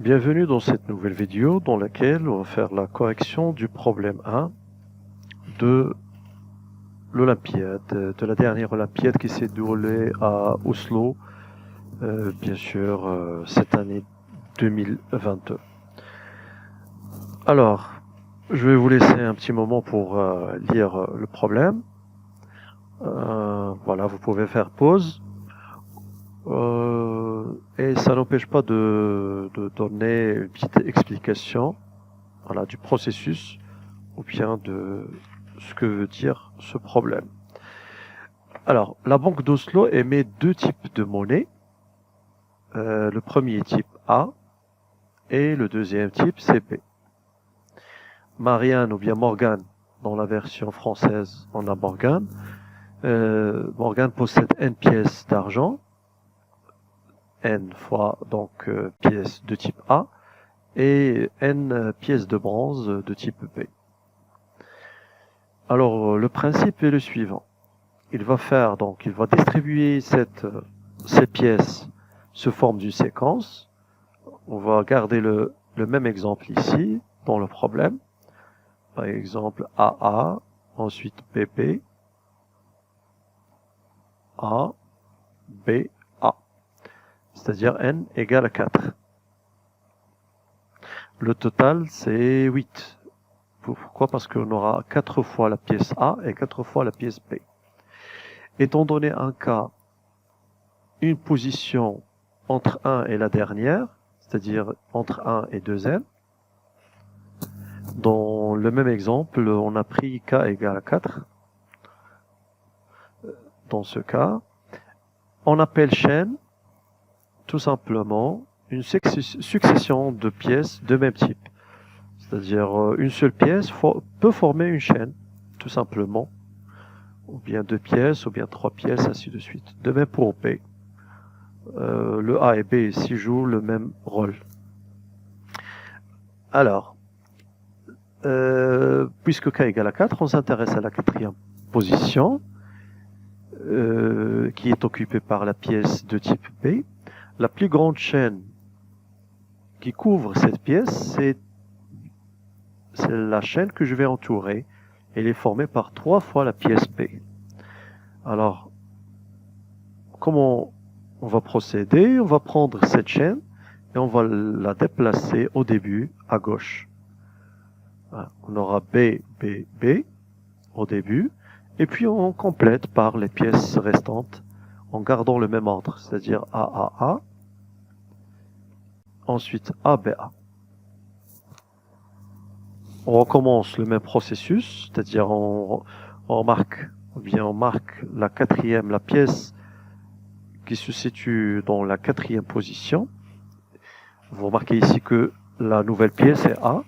Bienvenue dans cette nouvelle vidéo dans laquelle on va faire la correction du problème 1 de l'Olympiade, de la dernière Olympiade qui s'est déroulée à Oslo, bien sûr, cette année 2022. Alors, je vais vous laisser un petit moment pour lire le problème. Voilà, vous pouvez faire pause. Et ça n'empêche pas de donner une petite explication, voilà, du processus ou bien de ce que veut dire ce problème. Alors, la Banque d'Oslo émet deux types de monnaie. Le premier type A et le deuxième type c'est B. Marianne ou bien Morgan, dans la version française on a Morgan. Morgan possède N pièces d'argent, N fois donc pièces de type A, et N pièces de bronze de type B. Alors le principe est le suivant. Il va distribuer ces pièces sous forme d'une séquence. On va garder le même exemple ici dans le problème. Par exemple AA, ensuite BP, A, B, A. C'est-à-dire N égale à 4. Le total, c'est 8. Pourquoi? Parce qu'on aura 4 fois la pièce A et 4 fois la pièce B. Étant donné un cas, une position entre 1 et la dernière, c'est-à-dire entre 1 et 2n, dans le même exemple, on a pris k égale à 4. Dans ce cas, on appelle chaîne tout simplement une succession de pièces de même type. C'est-à-dire une seule pièce peut former une chaîne, tout simplement. Ou bien deux pièces, ou bien trois pièces, ainsi de suite. De même pour B. Le A et B ici jouent le même rôle. Alors, puisque k égale à 4, on s'intéresse à la quatrième position, qui est occupée par la pièce de type B. La plus grande chaîne qui couvre cette pièce, c'est la chaîne que je vais entourer. Elle est formée par 3 fois la pièce B. Alors, comment on va procéder? On va prendre cette chaîne et on va la déplacer au début à gauche. On aura B, B, B au début, et puis on complète par les pièces restantes en gardant le même ordre, c'est-à-dire A, A, A, ensuite A, B, A. On recommence le même processus, c'est-à-dire on marque la quatrième, la pièce qui se situe dans la quatrième position. Vous remarquez ici que la nouvelle pièce est A.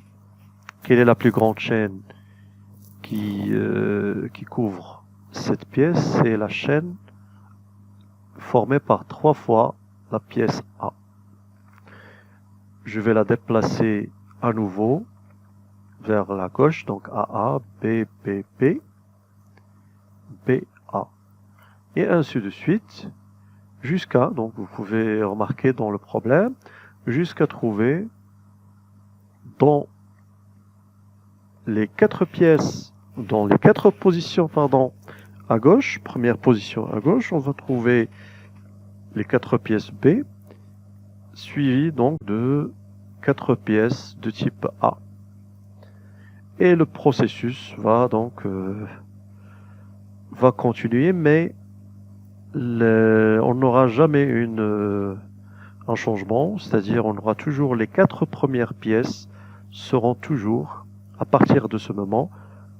Quelle est la plus grande chaîne qui couvre cette pièce? C'est la chaîne formée par 3 fois la pièce A. Je vais la déplacer à nouveau vers la gauche, donc AA, B, B, B, B, A. Et ainsi de suite, jusqu'à, donc vous pouvez remarquer dans le problème, jusqu'à trouver dans les 4 pièces, dans les 4 positions, à gauche, première position à gauche, on va trouver les 4 pièces B, suivies donc de 4 pièces de type A. Et le processus va donc va continuer, mais on n'aura jamais un changement, c'est-à-dire on aura toujours les 4 premières pièces seront toujours, à partir de ce moment,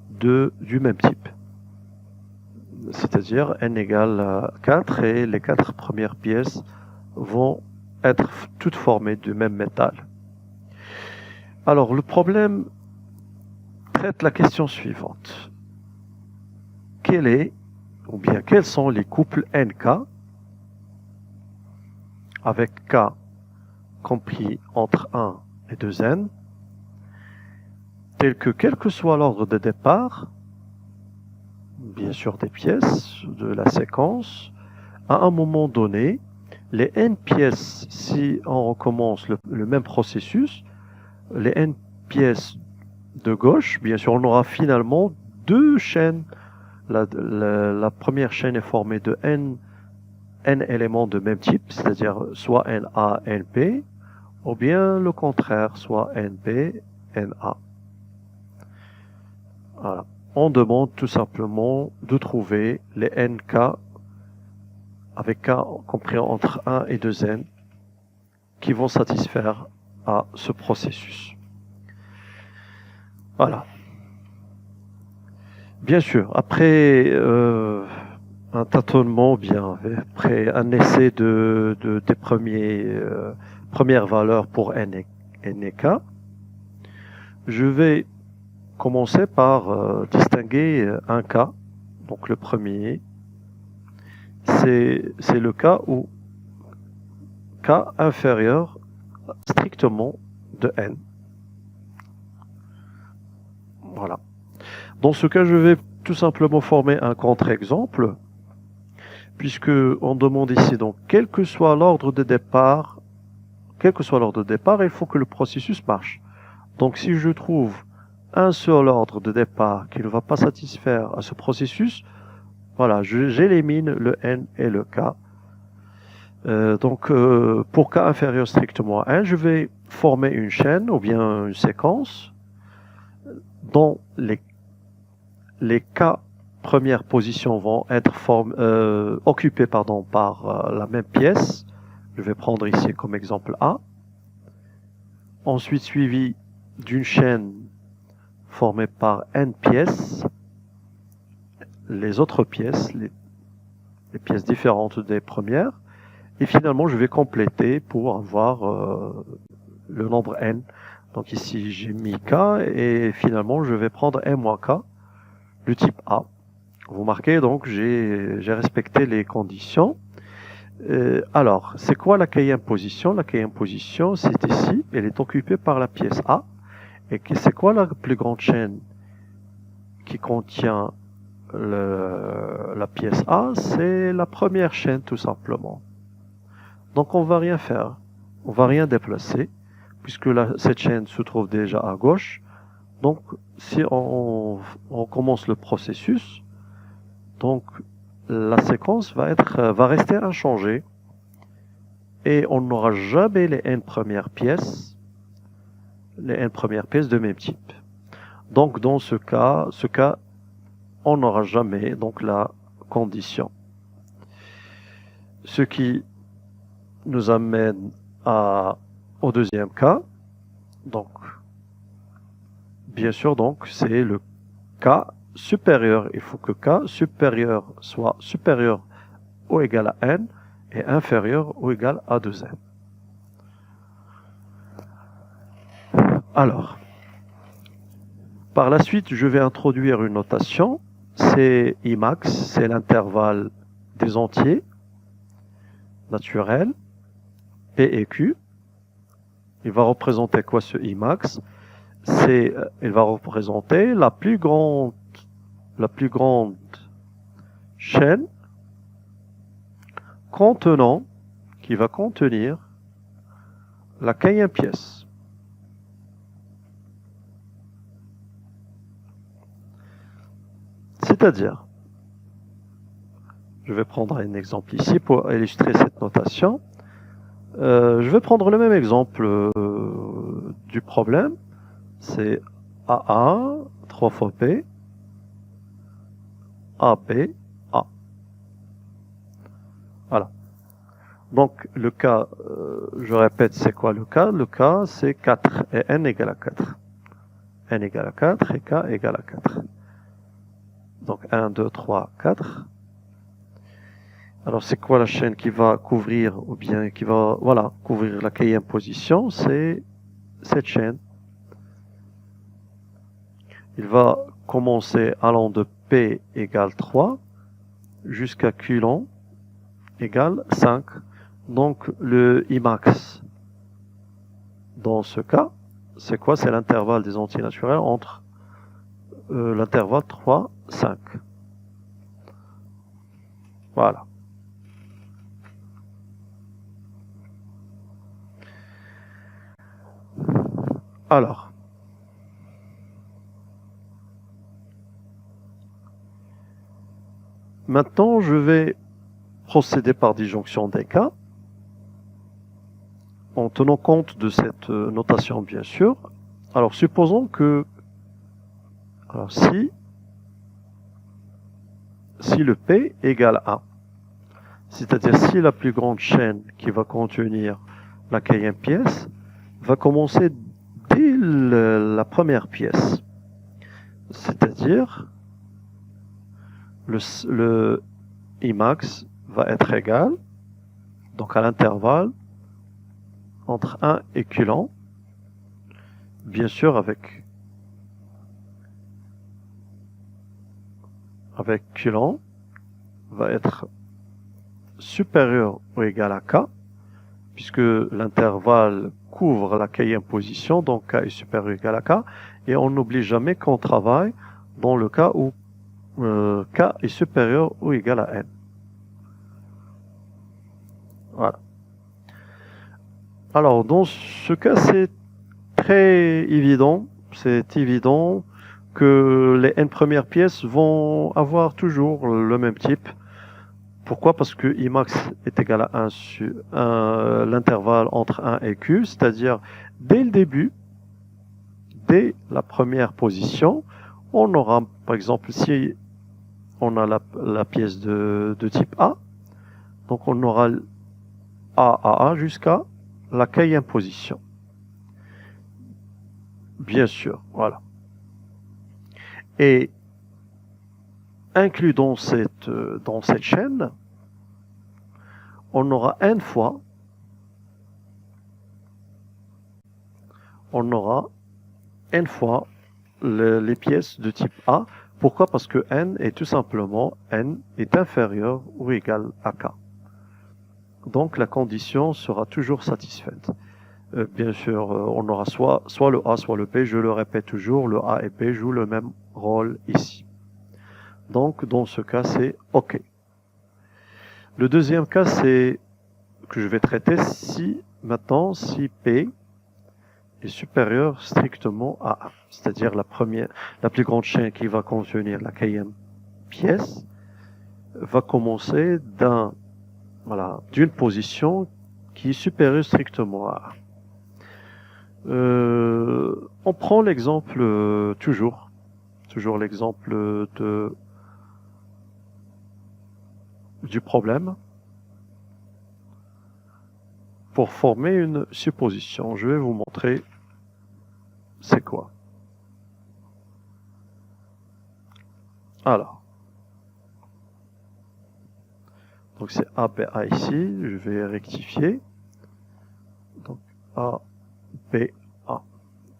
du même type. C'est-à-dire n égale à 4 et les 4 premières pièces vont être toutes formées du même métal. Alors le problème traite la question suivante. Quels sont les couples NK avec K compris entre 1 et 2n, tels que quel que soit l'ordre de départ, bien sûr des pièces de la séquence, à un moment donné, les n pièces, si on recommence le même processus, les n pièces de gauche, bien sûr, on aura finalement deux chaînes. La première chaîne est formée de n éléments de même type, c'est-à-dire soit NA, NB, ou bien le contraire, soit NB, NA. Voilà. On demande tout simplement de trouver les NK avec K compris entre 1 et 2N qui vont satisfaire à ce processus. Voilà. Bien sûr, après un tâtonnement, bien après un essai des premières valeurs pour N et K, je vais commencer par distinguer un cas. Donc le premier, c'est le cas où K inférieur strictement de N. Voilà. Dans ce cas, je vais tout simplement former un contre-exemple, puisque on demande ici, donc, quel que soit l'ordre de départ, il faut que le processus marche. Donc si je trouve un seul ordre de départ qui ne va pas satisfaire à ce processus, voilà, j'élimine le N et le K. Pour K inférieur strictement à 1, je vais former une chaîne ou bien une séquence dont les K premières positions vont être occupées par la même pièce. Je vais prendre ici comme exemple A. Ensuite suivi d'une chaîne formée par N pièces. Les autres pièces, les pièces différentes des premières. Et finalement, je vais compléter pour avoir le nombre N. Donc ici, j'ai mis K et finalement, je vais prendre M-K, le type A. Vous marquez, donc, j'ai respecté les conditions. Alors, c'est quoi la quatrième position? La quatrième position, c'est ici. Elle est occupée par la pièce A. Et c'est quoi la plus grande chaîne qui contient la pièce A? C'est la première chaîne, tout simplement. Donc, on va rien faire. On va rien déplacer, puisque cette chaîne se trouve déjà à gauche. Donc, si on commence le processus, donc la séquence va rester inchangée et on n'aura jamais les n premières pièces de même type. Donc, dans ce cas, on n'aura jamais donc la condition. Ce qui nous amène au deuxième cas. Donc, bien sûr, donc c'est le K supérieur. Il faut que K supérieur soit supérieur ou égal à N et inférieur ou égal à 2N. Alors, par la suite, je vais introduire une notation. C'est Imax, c'est l'intervalle des entiers naturels, P et Q. Il va représenter quoi ce Imax? Il va représenter la plus grande chaîne qui va contenir la quatrième pièce. C'est-à-dire, je vais prendre un exemple ici pour illustrer cette notation. Je vais prendre le même exemple du problème. C'est AA, 3 fois P, AB, A. Voilà. Donc, le cas, je répète, c'est quoi le cas? Le cas, c'est 4 et N égale à 4. N égale à 4 et K égale à 4. Donc, 1, 2, 3, 4. Alors, c'est quoi la chaîne qui va couvrir, ou bien qui va, voilà, couvrir la quatrième position? C'est cette chaîne. Il va commencer allant de P égale 3 jusqu'à Q long égale 5. Donc, le Imax, dans ce cas, c'est quoi? C'est l'intervalle des entiers naturels entre l'intervalle 3, 5. Voilà. Alors, maintenant, je vais procéder par disjonction des cas, en tenant compte de cette notation, bien sûr. Alors, supposons que, alors, si le P égale 1, c'est-à-dire si la plus grande chaîne qui va contenir la kème pièce va commencer dès la première pièce, c'est-à-dire le Imax va être égal, donc à l'intervalle entre 1 et Qlan, bien sûr avec Qlan va être supérieur ou égal à K, puisque l'intervalle couvre la kème position, donc K est supérieur ou égal à K, et on n'oublie jamais qu'on travaille dans le cas où K est supérieur ou égal à N. Voilà. Alors, dans ce cas, c'est très évident. C'est évident que les N premières pièces vont avoir toujours le même type. Pourquoi? Parce que Imax est égal à 1 sur l'intervalle entre 1 et Q, c'est-à-dire dès le début, dès la première position, on aura, par exemple, si on a la pièce de type A, donc on aura A jusqu'à la kème position. Bien sûr, voilà. Et inclus dans cette chaîne, on aura n fois les pièces de type A. Pourquoi? Parce que n est tout simplement n est inférieur ou égal à k. Donc la condition sera toujours satisfaite. Bien sûr, on aura soit le A, soit le P. Je le répète toujours, le A et P jouent le même rôle ici. Donc dans ce cas, c'est OK. Le deuxième cas, c'est que je vais traiter si P est supérieur strictement à 1, c'est-à-dire la plus grande chaîne qui va contenir la kème pièce va commencer d'une position qui est supérieure strictement à 1. On prend l'exemple toujours l'exemple du problème pour former une supposition. Je vais vous montrer c'est quoi. Alors, donc c'est ABA ici, je vais rectifier. Donc ABA.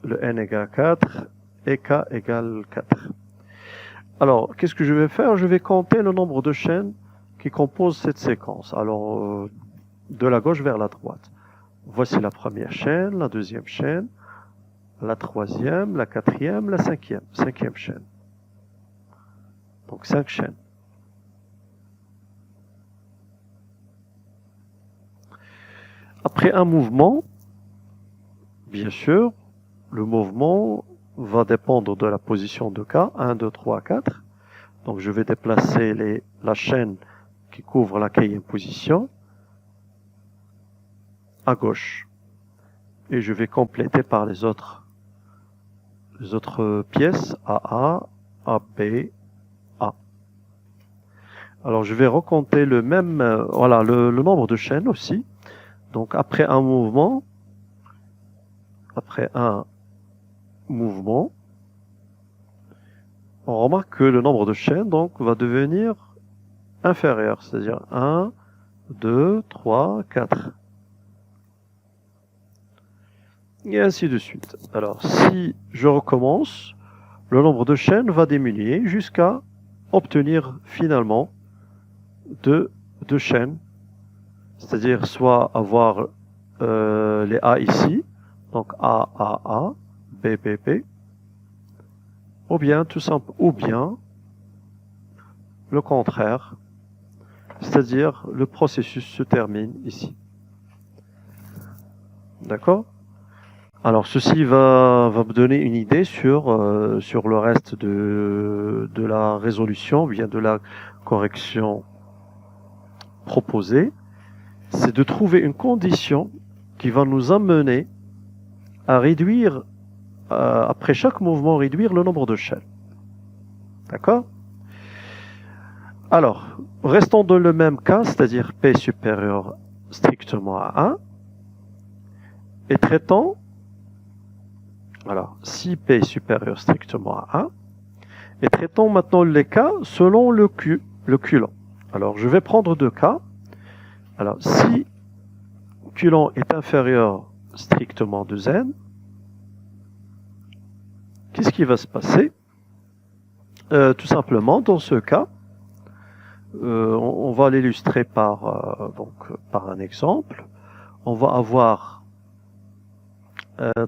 Le n égale 4 et k égale 4. Alors, qu'est-ce que je vais faire? Je vais compter le nombre de chaînes qui composent cette séquence. Alors, de la gauche vers la droite. Voici la première chaîne, la deuxième chaîne, la troisième, la quatrième, la cinquième chaîne. Donc 5 chaînes. Après un mouvement, bien sûr, le mouvement va dépendre de la position de K, 1, 2, 3, 4. Donc je vais déplacer la chaîne qui couvre la kème position à gauche. Et je vais compléter par les autres pièces AA, AB, A. Alors je vais recompter le même, le nombre de chaînes aussi. Donc après un mouvement, on remarque que le nombre de chaînes donc va devenir inférieur, c'est-à-dire 1, 2, 3, 4. Et ainsi de suite. Alors, si je recommence, le nombre de chaînes va diminuer jusqu'à obtenir finalement deux chaînes, c'est-à-dire soit avoir les A ici, donc A, B, ou bien le contraire, c'est-à-dire le processus se termine ici. D'accord? Alors ceci va me donner une idée sur le reste de la résolution, bien de la correction proposée. C'est de trouver une condition qui va nous amener à réduire, après chaque mouvement, réduire le nombre de chaînes. D'accord? Alors, restons dans le même cas, c'est-à-dire P supérieur strictement à 1, et traitons, alors, si P est supérieur strictement à 1, et traitons maintenant les cas selon le Q long. Alors, je vais prendre deux cas. Alors, si Q long est inférieur strictement de n, qu'est-ce qui va se passer? Tout simplement, dans ce cas, on va l'illustrer par un exemple. On va avoir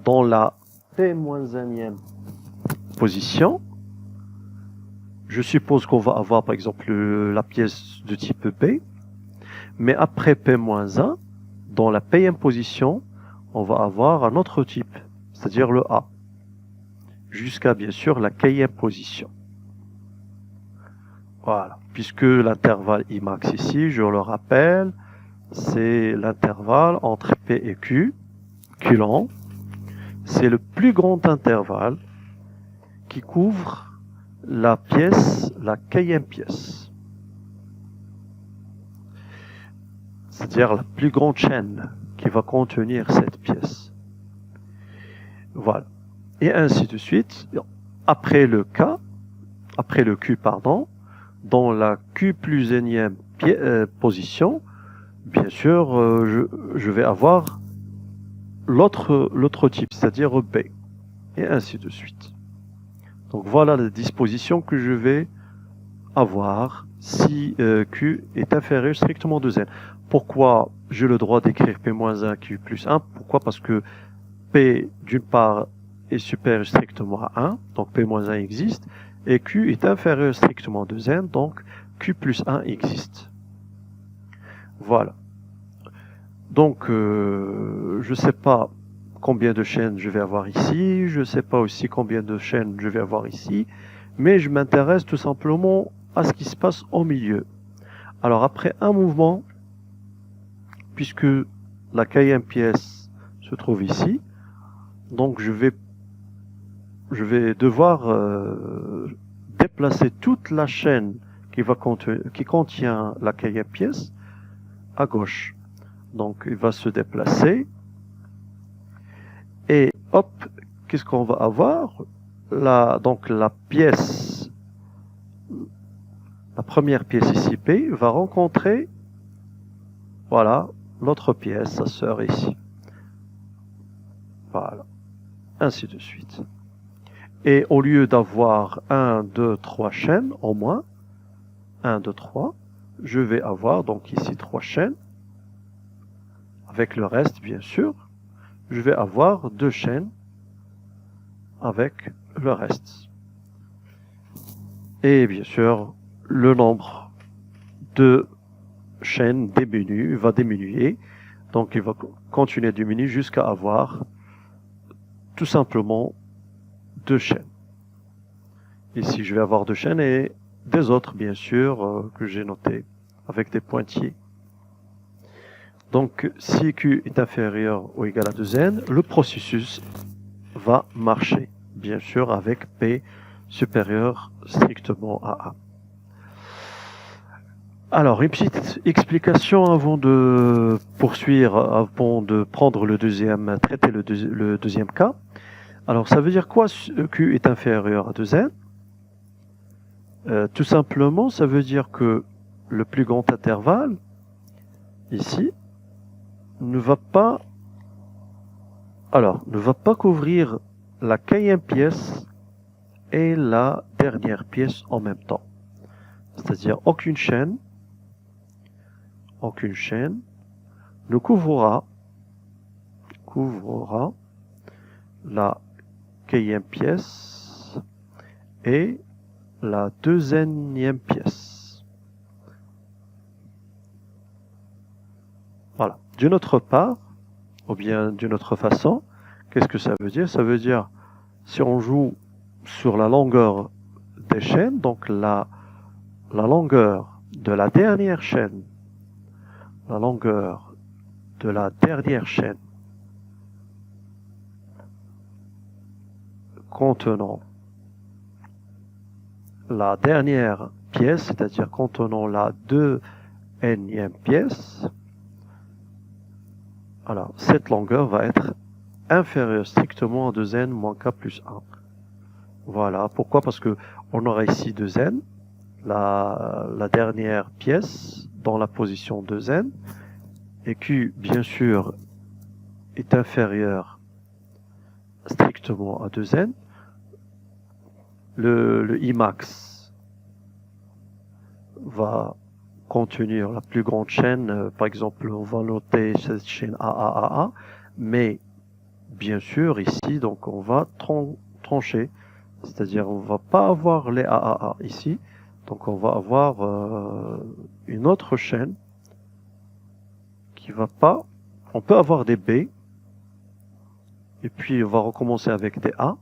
dans la P-1e position, je suppose qu'on va avoir par exemple la pièce de type P, mais après P-1, dans la Pème position, on va avoir un autre type, c'est-à-dire le A, jusqu'à bien sûr la Kème position. Voilà, puisque l'intervalle Imax ici, je le rappelle, c'est l'intervalle entre P et Q long. C'est le plus grand intervalle qui couvre la pièce, la Kème pièce. C'est-à-dire la plus grande chaîne qui va contenir cette pièce. Voilà. Et ainsi de suite. Après le Q, dans la Q plus énième position, bien sûr, je vais avoir l'autre type, c'est-à-dire B, et ainsi de suite. Donc voilà la disposition que je vais avoir si Q est inférieur strictement de n. Pourquoi j'ai le droit d'écrire P-1 Q plus 1? Pourquoi? Parce que P, d'une part, est supérieur strictement à 1, donc P-1 existe, et Q est inférieur strictement de n, donc Q plus 1 existe. Voilà. Donc, je ne sais pas combien de chaînes je vais avoir ici, je ne sais pas aussi combien de chaînes je vais avoir ici, mais je m'intéresse tout simplement à ce qui se passe au milieu. Alors, après un mouvement, puisque la Kème pièce se trouve ici, donc je vais devoir déplacer toute la chaîne qui contient la Kème pièce à gauche. Donc il va se déplacer et hop, qu'est-ce qu'on va avoir? Donc la première pièce ici P va rencontrer, voilà, l'autre pièce, sa sœur ici. Voilà, ainsi de suite. Et au lieu d'avoir 1, 2, 3 chaînes, au moins, 1, 2, 3, je vais avoir donc ici 3 chaînes, avec le reste bien sûr, je vais avoir 2 chaînes avec le reste. Et bien sûr, le nombre de chaînes va diminuer, donc il va continuer à diminuer jusqu'à avoir tout simplement 2 chaînes. Ici, je vais avoir 2 chaînes et des autres, bien sûr, que j'ai notés avec des pointillés. Donc, si Q est inférieur ou égal à 2n, le processus va marcher, bien sûr, avec P supérieur strictement à 1. Alors, une petite explication avant de poursuivre, avant de prendre traiter le deuxième cas. Alors, ça veut dire quoi, Q est inférieur à 2n? Tout simplement, ça veut dire que le plus grand intervalle, ici, ne va pas couvrir la Kème pièce et la dernière pièce en même temps. C'est-à-dire aucune chaîne ne couvrira la Kème pièce et la deuxième pièce. Voilà. D'une autre part, ou bien d'une autre façon, Qu'est-ce que ça veut dire? Ça veut dire, si on joue sur la longueur des chaînes, donc la longueur de la dernière chaîne, la longueur de la dernière chaîne contenant la dernière pièce, c'est-à-dire contenant la 2n pièce, alors cette longueur va être inférieure strictement à 2n moins k plus 1. Voilà, pourquoi? Parce que on aura ici 2n, la dernière pièce dans la position 2n, et qui bien sûr est inférieure strictement à 2n. Le Imax va contenir la plus grande chaîne, par exemple on va noter cette chaîne AAAA, mais bien sûr ici donc on va trancher, c'est-à-dire on va pas avoir les AAA ici, donc on va avoir une autre chaîne qui va pas, on peut avoir des B, et puis on va recommencer avec des A,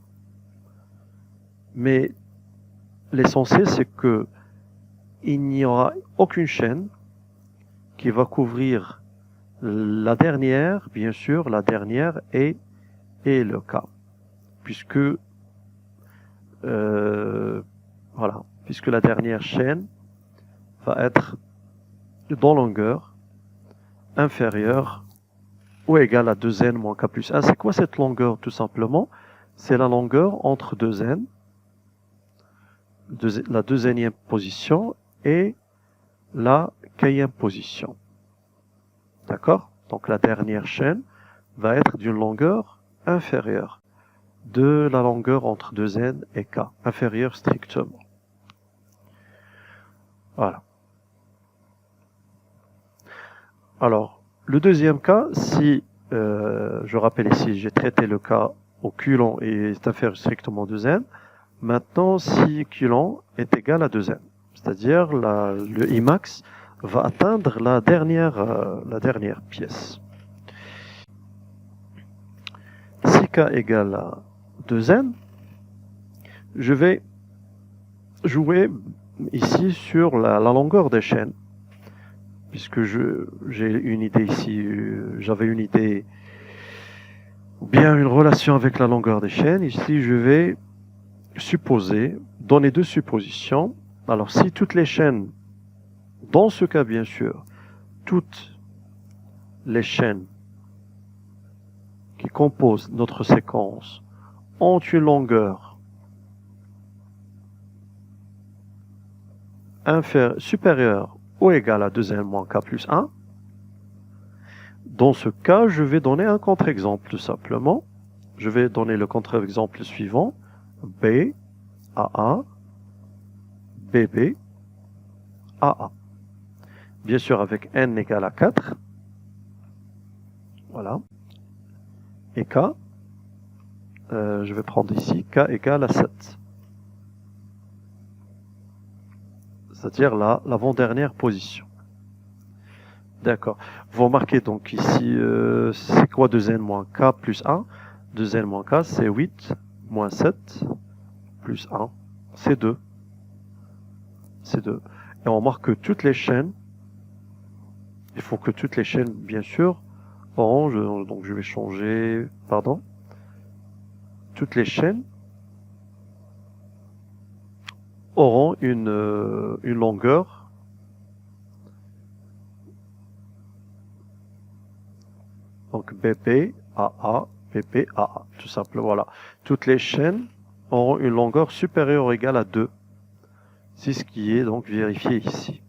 mais l'essentiel c'est que il n'y aura aucune chaîne qui va couvrir la dernière, bien sûr, la dernière et le K, puisque voilà, puisque la dernière chaîne va être dans longueur inférieure ou égale à 2n moins k plus 1. C'est quoi cette longueur? Tout simplement, c'est la longueur entre 2n, la 2n position, et la kème position. D'accord? Donc la dernière chaîne va être d'une longueur inférieure de la longueur entre 2n et k, inférieure strictement. Voilà. Alors, le deuxième cas, si, je rappelle ici, j'ai traité le cas au coulomb et est inférieur strictement à 2n, maintenant, si coulomb est égal à 2n, c'est-à-dire le Imax va atteindre la dernière pièce. Si k égale à 2n, je vais jouer ici sur la longueur des chaînes, puisque j'ai une idée ici, j'avais une idée, ou bien une relation avec la longueur des chaînes. Ici, je vais supposer, donner deux suppositions. Alors, si toutes les chaînes, dans ce cas bien sûr, toutes les chaînes qui composent notre séquence ont une longueur supérieure ou égale à 2n moins k plus 1, dans ce cas, je vais donner un contre-exemple tout simplement. Je vais donner le contre-exemple suivant. B, AA, BB, AA. Bien sûr avec n égale à 4. Voilà. Et K, je vais prendre ici K égale à 7. C'est-à-dire l'avant-dernière position. D'accord. Vous remarquez donc ici, c'est quoi 2n moins k plus 1? 2n moins k, c'est 8 moins 7 plus 1, c'est 2. C'est 2. Et on remarque que toutes les chaînes, il faut que toutes les chaînes, bien sûr, orange, donc je vais changer, pardon, toutes les chaînes auront une longueur donc BP, AA, BP, AA, tout simplement, voilà. Toutes les chaînes auront une longueur supérieure ou égale à 2. C'est ce qui est donc vérifié ici.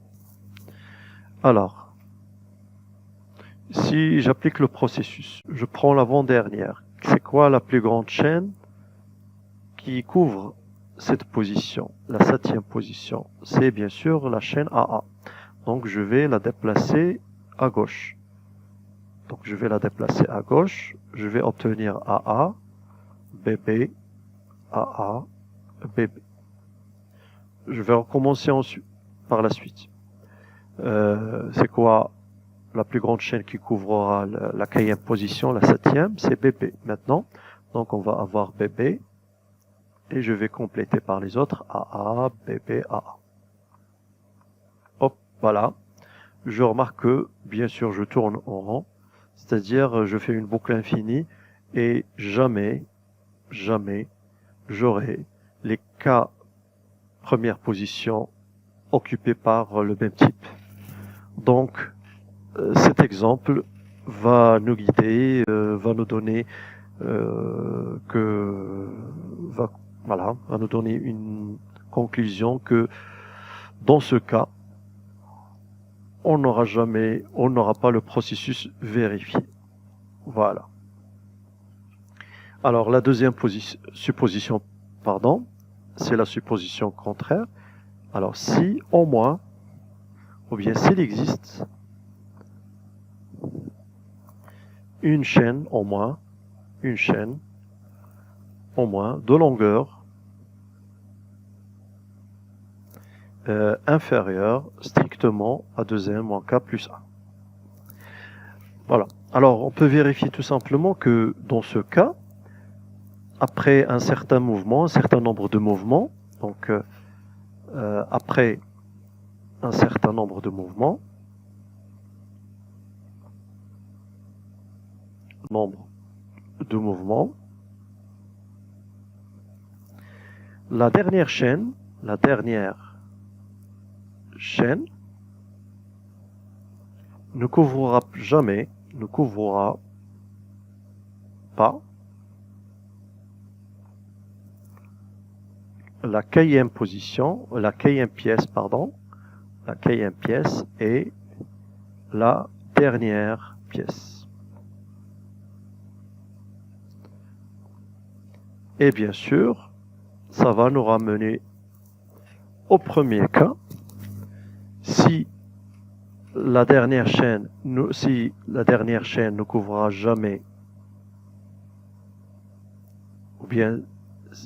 Alors, si j'applique le processus, je prends l'avant-dernière. C'est quoi la plus grande chaîne qui couvre cette position, la 7e position? C'est bien sûr la chaîne AA. Donc je vais la déplacer à gauche. Donc je vais la déplacer à gauche, je vais obtenir AA, BB, AA, BB. Je vais recommencer ensuite, par la suite. C'est quoi la plus grande chaîne qui couvrira la kème position, la 7e? C'est BB. Maintenant, Donc on va avoir BB et je vais compléter par les autres AA, BB, AA. Hop, voilà. Je remarque que, bien sûr, je tourne en rond, c'est-à-dire je fais une boucle infinie et jamais j'aurai les K première position occupées par le même type. Donc, cet exemple va nous guider, va nous donner va nous donner une conclusion que dans ce cas, on n'aura pas le processus vérifié. Voilà. Alors la deuxième supposition, c'est la supposition contraire. Alors si au moins, ou bien s'il existe une chaîne au moins de longueur inférieure strictement à 2n moins k plus 1. Voilà. Alors on peut vérifier tout simplement que dans ce cas, après un certain mouvement, un certain nombre de mouvements, donc après un certain nombre de mouvements, la dernière chaîne ne couvrira pas la kème position, la kème pièce et la dernière pièce. Et bien sûr, ça va nous ramener au premier cas. Si la dernière chaîne ne couvrira jamais, ou bien,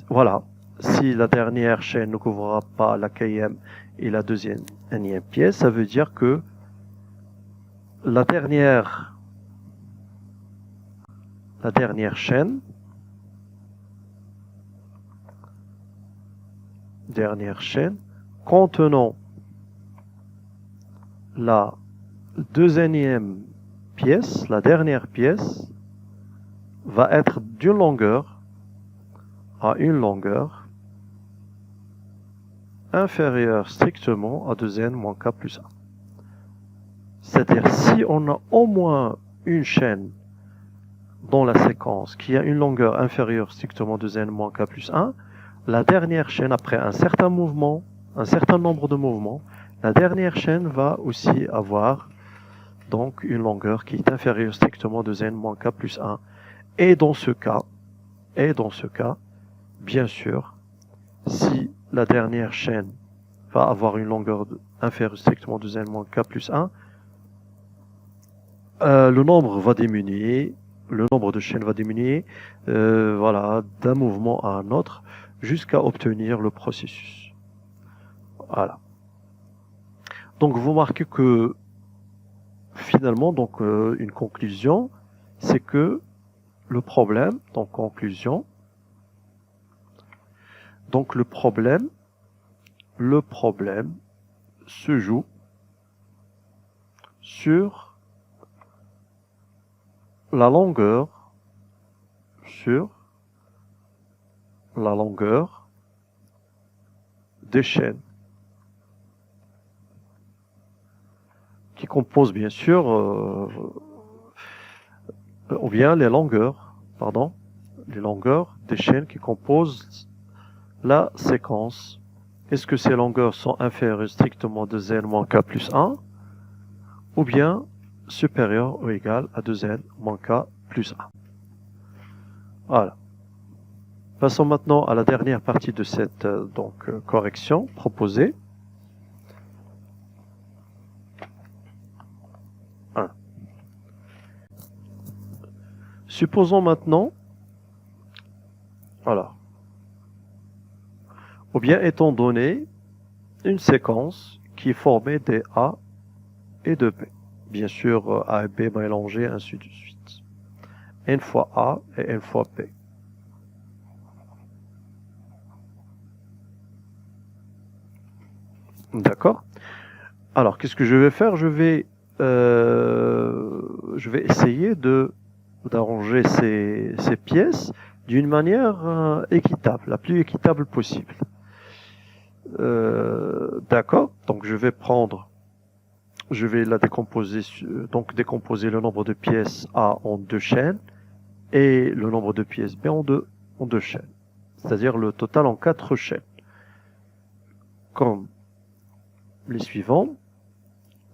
voilà, si la dernière chaîne ne couvrira pas la kème et la deuxième pièce, ça veut dire que la dernière chaîne contenant la deuxième pièce, la dernière pièce, va être d'une longueur à une longueur inférieure strictement à 2n moins k plus 1. C'est-à-dire si on a au moins une chaîne dans la séquence qui a une longueur inférieure strictement à 2n moins k plus 1, la dernière chaîne, après un certain nombre de mouvements, la dernière chaîne va aussi avoir donc une longueur qui est inférieure strictement à 2n moins k plus 1. Et dans ce cas, bien sûr, si la dernière chaîne va avoir une longueur inférieure strictement à 2n moins k plus 1, le nombre va diminuer, le nombre de chaînes va diminuer, voilà, d'un mouvement à un autre, jusqu'à obtenir le processus. Voilà. Donc vous remarquez que finalement, donc une conclusion, c'est que le problème, le problème se joue sur la longueur des chaînes qui composent bien sûr ou bien les longueurs des chaînes qui composent la séquence. Est-ce que ces longueurs sont inférieures strictement à 2n moins k plus 1 ou bien supérieures ou égales à 2n moins k plus 1. Voilà. Passons maintenant à la dernière partie de cette correction proposée. 1. Supposons maintenant, ou bien étant donné une séquence qui est formée des A et de B. Bien sûr, A et B mélangés, ainsi de suite. N fois A et N fois B. D'accord? Alors, qu'est-ce que je vais faire? Je vais essayer d'arranger ces pièces d'une manière équitable, la plus équitable possible. D'accord? Donc, je vais la décomposer, donc décomposer le nombre de pièces A en deux chaînes et le nombre de pièces B en deux chaînes. C'est-à-dire le total en 4 chaînes. Comme les suivants.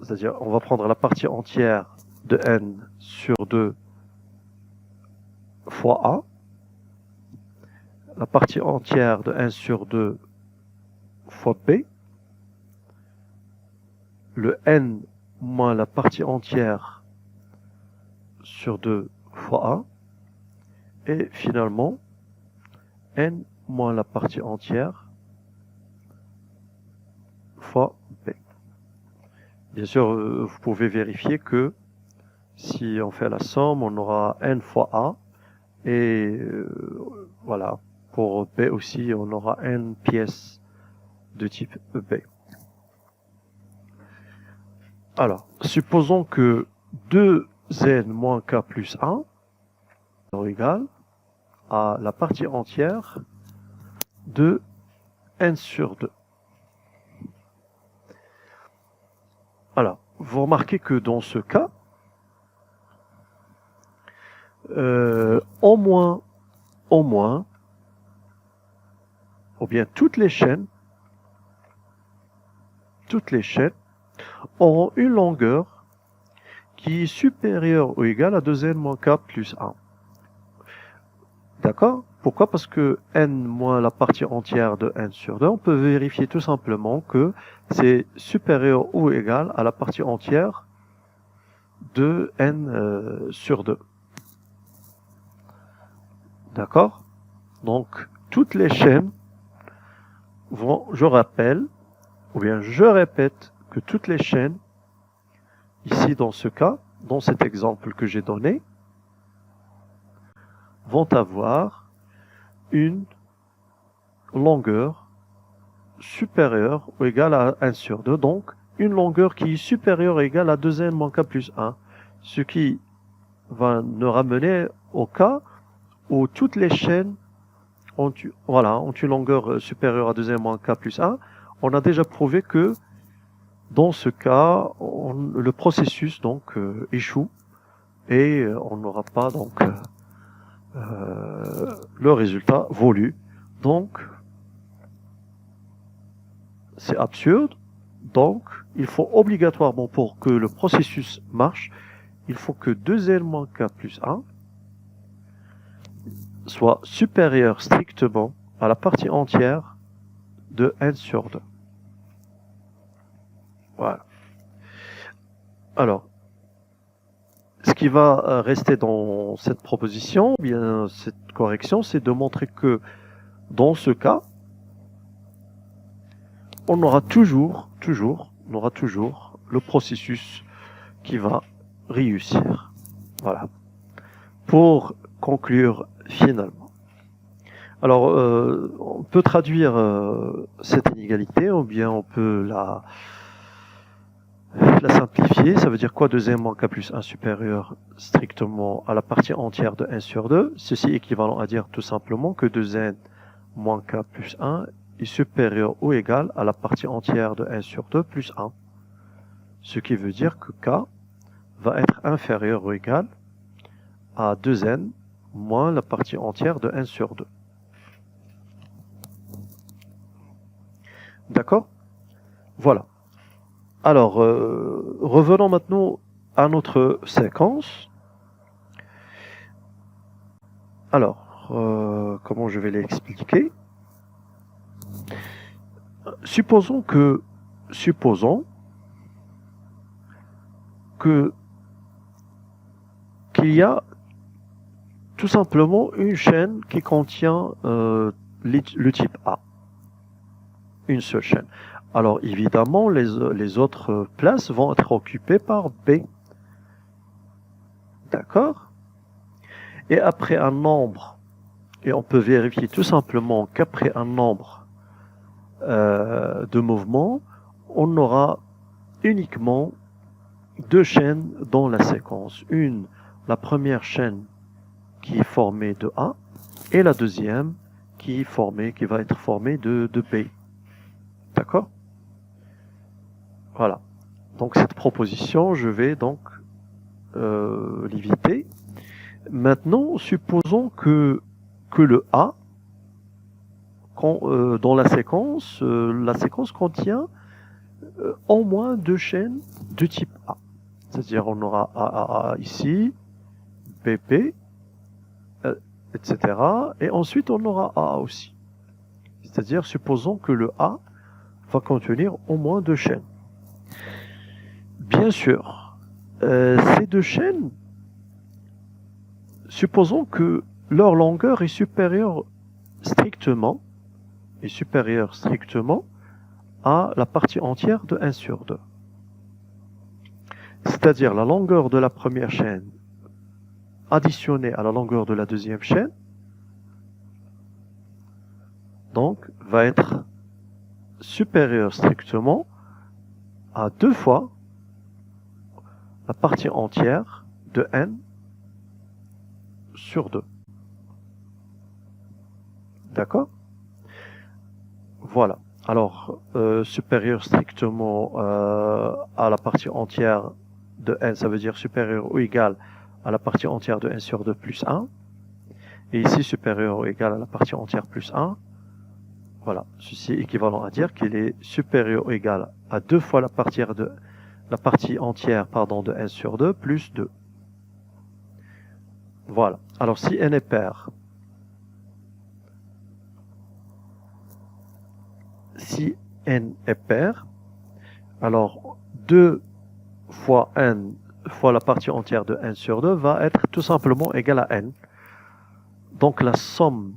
C'est-à-dire, on va prendre la partie entière de n sur 2 fois A, la partie entière de n sur 2 fois B, le n moins la partie entière sur 2 fois A, et finalement, n moins la partie entière fois B. Bien sûr, vous pouvez vérifier que si on fait la somme, on aura n fois A, et voilà, pour B aussi, on aura n pièces de type B. Alors, supposons que 2n moins k plus 1 est égal à la partie entière de n sur 2. Alors, vous remarquez que dans ce cas, au moins, ou bien toutes les chaînes auront une longueur qui est supérieure ou égale à 2n moins k plus 1. D'accord? Pourquoi? Parce que n moins la partie entière de n sur 2, on peut vérifier tout simplement que c'est supérieur ou égal à la partie entière de n sur 2. D'accord? Donc, toutes les chaînes vont, je répète que toutes les chaînes, ici dans ce cas, dans cet exemple que j'ai donné, vont avoir une longueur supérieure ou égale à 1 sur 2, donc une longueur qui est supérieure ou égale à 2n moins k plus 1, ce qui va nous ramener au cas où toutes les chaînes ont une longueur supérieure à 2n moins k plus 1. On a déjà prouvé que dans ce cas, le processus donc échoue et on n'aura pas donc le résultat voulu. Donc, c'est absurde. Donc, il faut obligatoirement, pour que le processus marche, il faut que 2n moins k plus 1 soit supérieur strictement à la partie entière de n sur 2. Voilà. Alors, ce qui va rester dans cette proposition, bien cette correction, c'est de montrer que dans ce cas, on aura toujours le processus qui va réussir. Voilà. Pour conclure finalement. Alors, on peut traduire cette inégalité, ou bien on peut la simplifier. Ça veut dire quoi? 2n moins k plus 1 supérieur strictement à la partie entière de n sur 2. Ceci est équivalent à dire tout simplement que 2n moins k plus 1 est supérieur ou égal à la partie entière de n sur 2 plus 1. Ce qui veut dire que k va être inférieur ou égal à 2n moins la partie entière de n sur 2. D'accord? Voilà. Alors, revenons maintenant à notre séquence. Alors, comment je vais l'expliquer? Supposons qu'il y a tout simplement une chaîne qui contient le type A. Une seule chaîne. Alors évidemment, les autres places vont être occupées par B. D'accord? Et après un nombre, et on peut vérifier tout simplement qu'après un nombre de mouvements, on aura uniquement deux chaînes dans la séquence. La première chaîne qui est formée de A et la deuxième qui va être formée de B. D'accord? Voilà. Donc cette proposition, je vais donc l'éviter. Maintenant, supposons que le A, dans la séquence contient au moins deux chaînes de type A. C'est-à-dire on aura AAA ici, BP, etc. Et ensuite on aura AA aussi. C'est-à-dire supposons que le A va contenir au moins deux chaînes. Bien sûr, ces deux chaînes, supposons que leur longueur est supérieure strictement à la partie entière de 1 sur 2. C'est-à-dire la longueur de la première chaîne additionnée à la longueur de la deuxième chaîne, donc va être supérieure strictement à 2 fois la partie entière de n sur 2. D'accord? Voilà. Alors, supérieur strictement à la partie entière de n, ça veut dire supérieur ou égal à la partie entière de n sur 2 plus 1. Et ici, supérieur ou égal à la partie entière plus 1. Voilà. Ceci est équivalent à dire qu'il est supérieur ou égal à 2 fois la partie entière de n sur 2 plus 2. Voilà. Alors, si n est pair, alors 2 fois n fois la partie entière de n sur 2 va être tout simplement égal à n. Donc la somme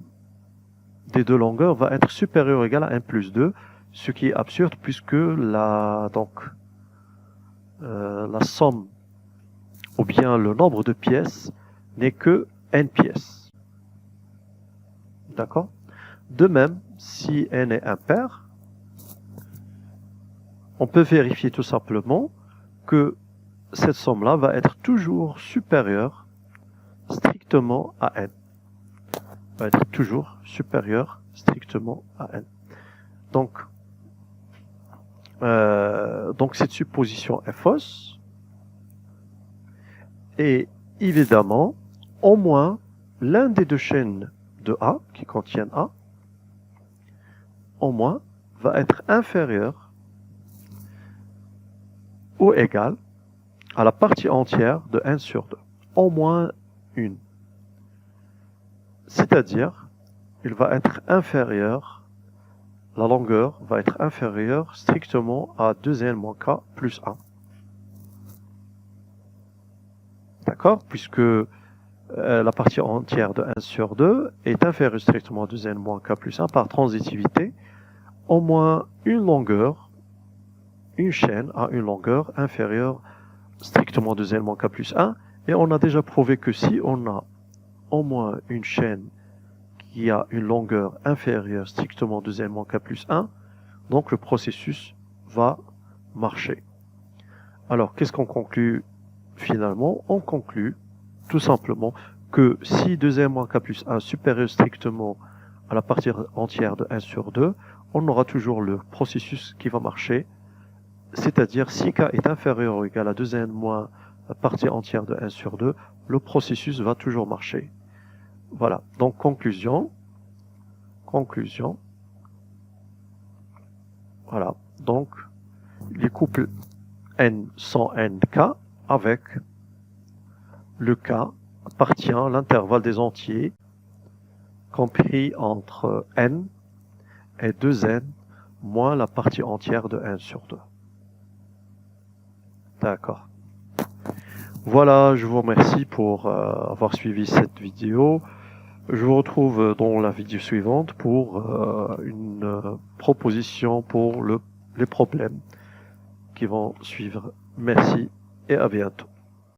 des deux longueurs va être supérieure ou égale à n plus 2, ce qui est absurde puisque la somme ou bien le nombre de pièces n'est que n pièces. D'accord? De même, si n est impair, on peut vérifier tout simplement que cette somme-là va être toujours supérieure strictement à n. Va être toujours supérieure strictement à n. Donc cette supposition est fausse. Et évidemment, au moins l'un des deux chaînes de A, qui contiennent A, au moins va être inférieur ou égal à la partie entière de n sur 2. Au moins une. C'est-à-dire, il va être inférieur, la longueur va être inférieure strictement à 2n moins k plus 1. D'accord? Puisque la partie entière de 1 sur 2 est inférieure strictement à 2n moins k plus 1 par transitivité. Au moins une chaîne a une longueur inférieure strictement à 2n moins k plus 1. Et on a déjà prouvé que si on a au moins une chaîne qui a une longueur inférieure strictement à 2n moins k plus 1, donc le processus va marcher. Alors, qu'est-ce qu'on conclut finalement? On conclut tout simplement que si 2n moins k plus 1 supérieur strictement à la partie entière de 1 sur 2, on aura toujours le processus qui va marcher, c'est-à-dire si k est inférieur ou égal à 2n moins la partie entière de 1 sur 2, le processus va toujours marcher. Voilà, donc conclusion, voilà, donc les couples n sont nk avec le k appartient à l'intervalle des entiers compris entre n et 2n moins la partie entière de 1 sur 2. D'accord. Voilà, je vous remercie pour avoir suivi cette vidéo. Je vous retrouve dans la vidéo suivante pour une proposition pour les problèmes qui vont suivre. Merci et à bientôt.